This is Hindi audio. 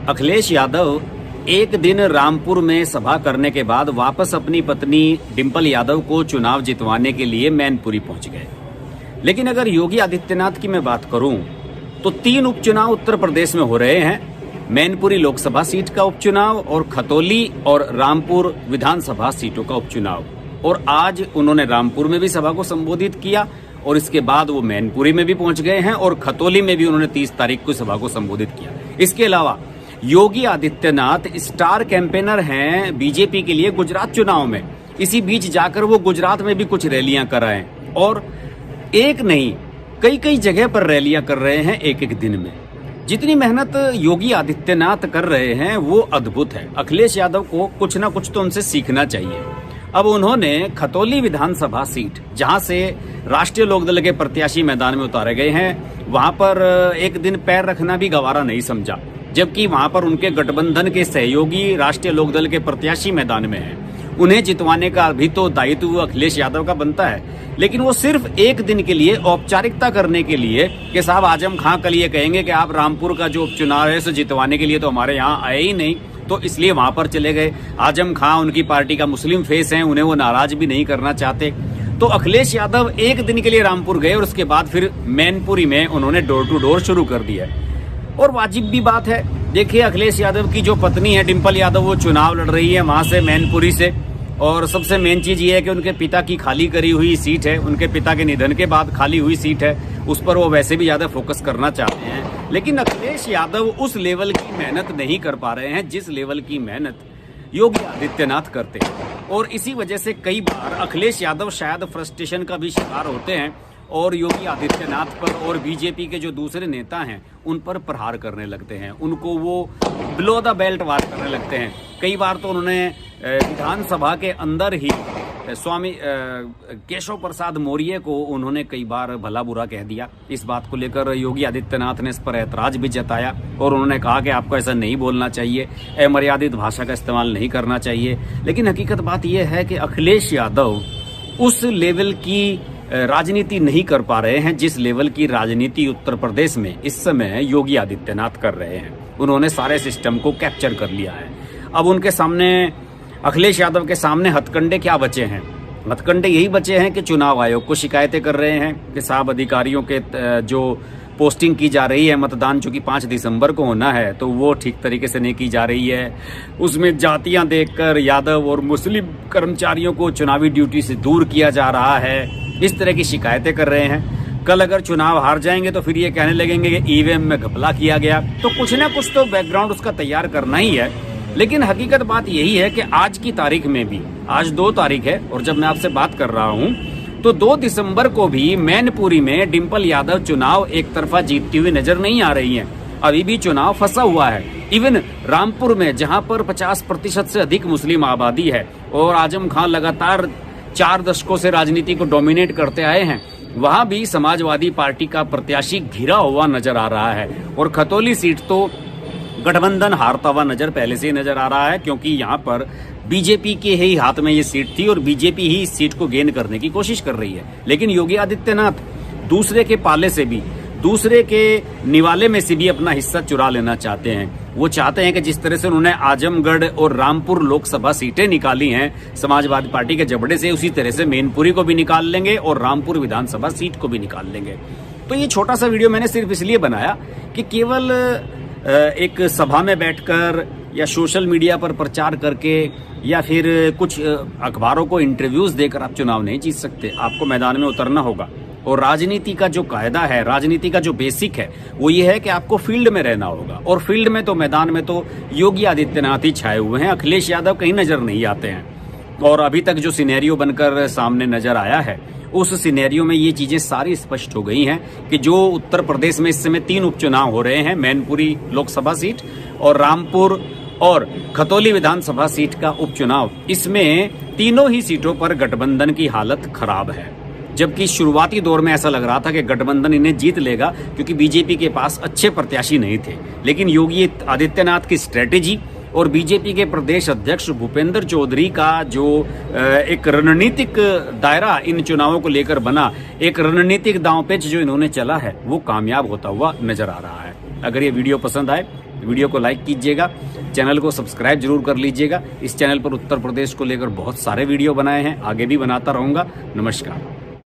अखिलेश यादव एक दिन रामपुर में सभा करने के बाद वापस अपनी पत्नी डिंपल यादव को चुनाव जितवाने के लिए मैनपुरी पहुंच गए। लेकिन अगर योगी आदित्यनाथ की मैं बात करूं तो 3 उपचुनाव उत्तर प्रदेश में हो रहे हैं। मैनपुरी लोकसभा सीट का उपचुनाव और खतौली और रामपुर विधानसभा सीटों का उपचुनाव। और आज उन्होंने रामपुर में भी सभा को संबोधित किया और इसके बाद वो मैनपुरी में भी पहुंच गए हैं और खतौली में भी उन्होंने 30 तारीख को सभा को संबोधित किया। इसके अलावा योगी आदित्यनाथ स्टार कैंपेनर हैं बीजेपी के लिए गुजरात चुनाव में। इसी बीच जाकर वो गुजरात में भी कुछ रैलियां कर रहे हैं और एक नहीं कई कई जगह पर रैलियां कर रहे हैं एक एक दिन में। जितनी मेहनत योगी आदित्यनाथ कर रहे हैं वो अद्भुत है। अखिलेश यादव को कुछ ना कुछ तो उनसे सीखना चाहिए। अब उन्होंने खतौली विधानसभा सीट, जहां से राष्ट्रीय लोकदल के प्रत्याशी मैदान में उतारे गए हैं, वहां पर एक दिन पैर रखना भी गवारा नहीं समझा, जबकि वहां पर उनके गठबंधन के सहयोगी राष्ट्रीय लोकदल के प्रत्याशी मैदान में हैं। उन्हें जितवाने का भी तो दायित्व अखिलेश यादव का बनता है। लेकिन वो सिर्फ एक दिन के लिए औपचारिकता करने के लिए कि साहब आजम खां कल ये कहेंगे कि आप रामपुर का जो उपचुनाव है उसे जितवाने के लिए तो हमारे यहाँ आए ही नहीं, तो इसलिए वहां पर चले गए। आजम खां उनकी पार्टी का मुस्लिम फेस हैं, उन्हें वो नाराज भी नहीं करना चाहते। तो अखिलेश यादव एक दिन के लिए रामपुर गए और उसके बाद फिर मैनपुरी में उन्होंने डोर टू डोर शुरू कर दिया। और वाजिब भी बात है। देखिए, अखिलेश यादव की जो पत्नी है डिंपल यादव, वो चुनाव लड़ रही है वहां से मैनपुरी से। और सबसे मेन चीज ये है कि उनके पिता की खाली करी हुई सीट है, उनके पिता के निधन के बाद खाली हुई सीट है, उस पर वो वैसे भी ज्यादा फोकस करना चाहते हैं। लेकिन अखिलेश यादव उस लेवल की मेहनत नहीं कर पा रहे हैं जिस लेवल की मेहनत योगी आदित्यनाथ करते हैं। और इसी वजह से कई बार अखिलेश यादव शायद फ्रस्ट्रेशन का भी शिकार होते हैं और योगी आदित्यनाथ पर और बीजेपी के जो दूसरे नेता हैं उन पर प्रहार करने लगते हैं, उनको वो बिलो द बेल्ट वार करने लगते हैं। कई बार तो उन्होंने विधानसभा के अंदर ही स्वामी केशव प्रसाद मौर्य को उन्होंने कई बार भला बुरा कह दिया। इस बात को लेकर योगी आदित्यनाथ ने इस पर ऐतराज भी जताया और उन्होंने कहा कि आपको ऐसा नहीं बोलना चाहिए, अमर्यादित भाषा का इस्तेमाल नहीं करना चाहिए। लेकिन हकीकत बात यह है कि अखिलेश यादव उस लेवल की राजनीति नहीं कर पा रहे हैं जिस लेवल की राजनीति उत्तर प्रदेश में इस समय योगी आदित्यनाथ कर रहे हैं। उन्होंने सारे सिस्टम को कैप्चर कर लिया है। अब उनके सामने, अखिलेश यादव के सामने हथकंडे क्या बचे हैं? हथकंडे यही बचे हैं कि चुनाव आयोग को शिकायतें कर रहे हैं कि साहब अधिकारियों के जो पोस्टिंग की जा रही है, मतदान चूंकि 5 दिसंबर को होना है तो वो ठीक तरीके से नहीं की जा रही है। उसमें जातियां देखकर यादव और मुस्लिम कर्मचारियों को चुनावी ड्यूटी से दूर किया जा रहा है। इस तरह की शिकायतें कर रहे हैं। कल अगर चुनाव हार जाएंगे तो फिर ये कहने लगेंगे कि ईवीएम में घपला किया गया। तो कुछ ना कुछ तो बैकग्राउंड उसका तैयार करना ही है। लेकिन हकीकत बात यही है कि आज की तारीख में भी, आज 2 तारीख है और जब मैं आपसे बात कर रहा हूं तो 2 दिसंबर को भी मैनपुरी में डिंपल यादव चुनाव एक तरफा जीतती हुई नजर नहीं आ रही हैं। अभी भी चुनाव फंसा हुआ है। इवन रामपुर में, जहां पर 50% से अधिक मुस्लिम आबादी है और आजम खां लगातार 4 दशकों से राजनीति को डोमिनेट करते आए हैं, वहां भी समाजवादी पार्टी का प्रत्याशी घिरा हुआ नजर आ रहा है। और खतौली सीट तो गठबंधन हारता हुआ नजर पहले से ही नजर आ रहा है, क्योंकि यहाँ पर बीजेपी के ही हाथ में ये सीट थी और बीजेपी ही इस सीट को गेन करने की कोशिश कर रही है। लेकिन योगी आदित्यनाथ दूसरे के पाले से भी, दूसरे के निवाले में से भी अपना हिस्सा चुरा लेना चाहते हैं। वो चाहते हैं कि जिस तरह से उन्होंने आजमगढ़ और रामपुर लोकसभा सीटें निकाली हैं समाजवादी पार्टी के जबड़े से, उसी तरह से मैनपुरी को भी निकाल लेंगे और रामपुर विधानसभा सीट को भी निकाल लेंगे। तो ये छोटा सा वीडियो मैंने सिर्फ इसलिए बनाया कि केवल एक सभा में बैठकर या सोशल मीडिया पर प्रचार करके या फिर कुछ अखबारों को इंटरव्यूज देकर आप चुनाव नहीं जीत सकते। आपको मैदान में उतरना होगा। और राजनीति का जो कायदा है, राजनीति का जो बेसिक है, वो ये है कि आपको फील्ड में रहना होगा। और फील्ड में तो, मैदान में तो योगी आदित्यनाथ ही छाए हुए हैं। अखिलेश यादव कहीं नजर नहीं आते हैं। और अभी तक जो सिनेरियो बनकर सामने नजर आया है, उस सिनेरियो में ये चीजें सारी स्पष्ट हो गई हैं कि जो उत्तर प्रदेश में इस समय 3 उपचुनाव हो रहे हैं, मैनपुरी लोकसभा सीट और रामपुर और खतौली विधानसभा सीट का उपचुनाव, इसमें तीनों ही सीटों पर गठबंधन की हालत खराब है। जबकि शुरुआती दौर में ऐसा लग रहा था कि गठबंधन इन्हें जीत लेगा क्योंकि बीजेपी के पास अच्छे प्रत्याशी नहीं थे। लेकिन योगी आदित्यनाथ की स्ट्रेटेजी और बीजेपी के प्रदेश अध्यक्ष भूपेंद्र चौधरी का जो एक रणनीतिक दायरा इन चुनावों को लेकर बना, एक रणनीतिक दांवपेच जो इन्होंने चला है, वो कामयाब होता हुआ नजर आ रहा है। अगर ये वीडियो पसंद आए वीडियो को लाइक कीजिएगा, चैनल को सब्सक्राइब जरूर कर लीजिएगा। इस चैनल पर उत्तर प्रदेश को लेकर बहुत सारे वीडियो बनाए हैं, आगे भी बनाता रहूँगा। नमस्कार।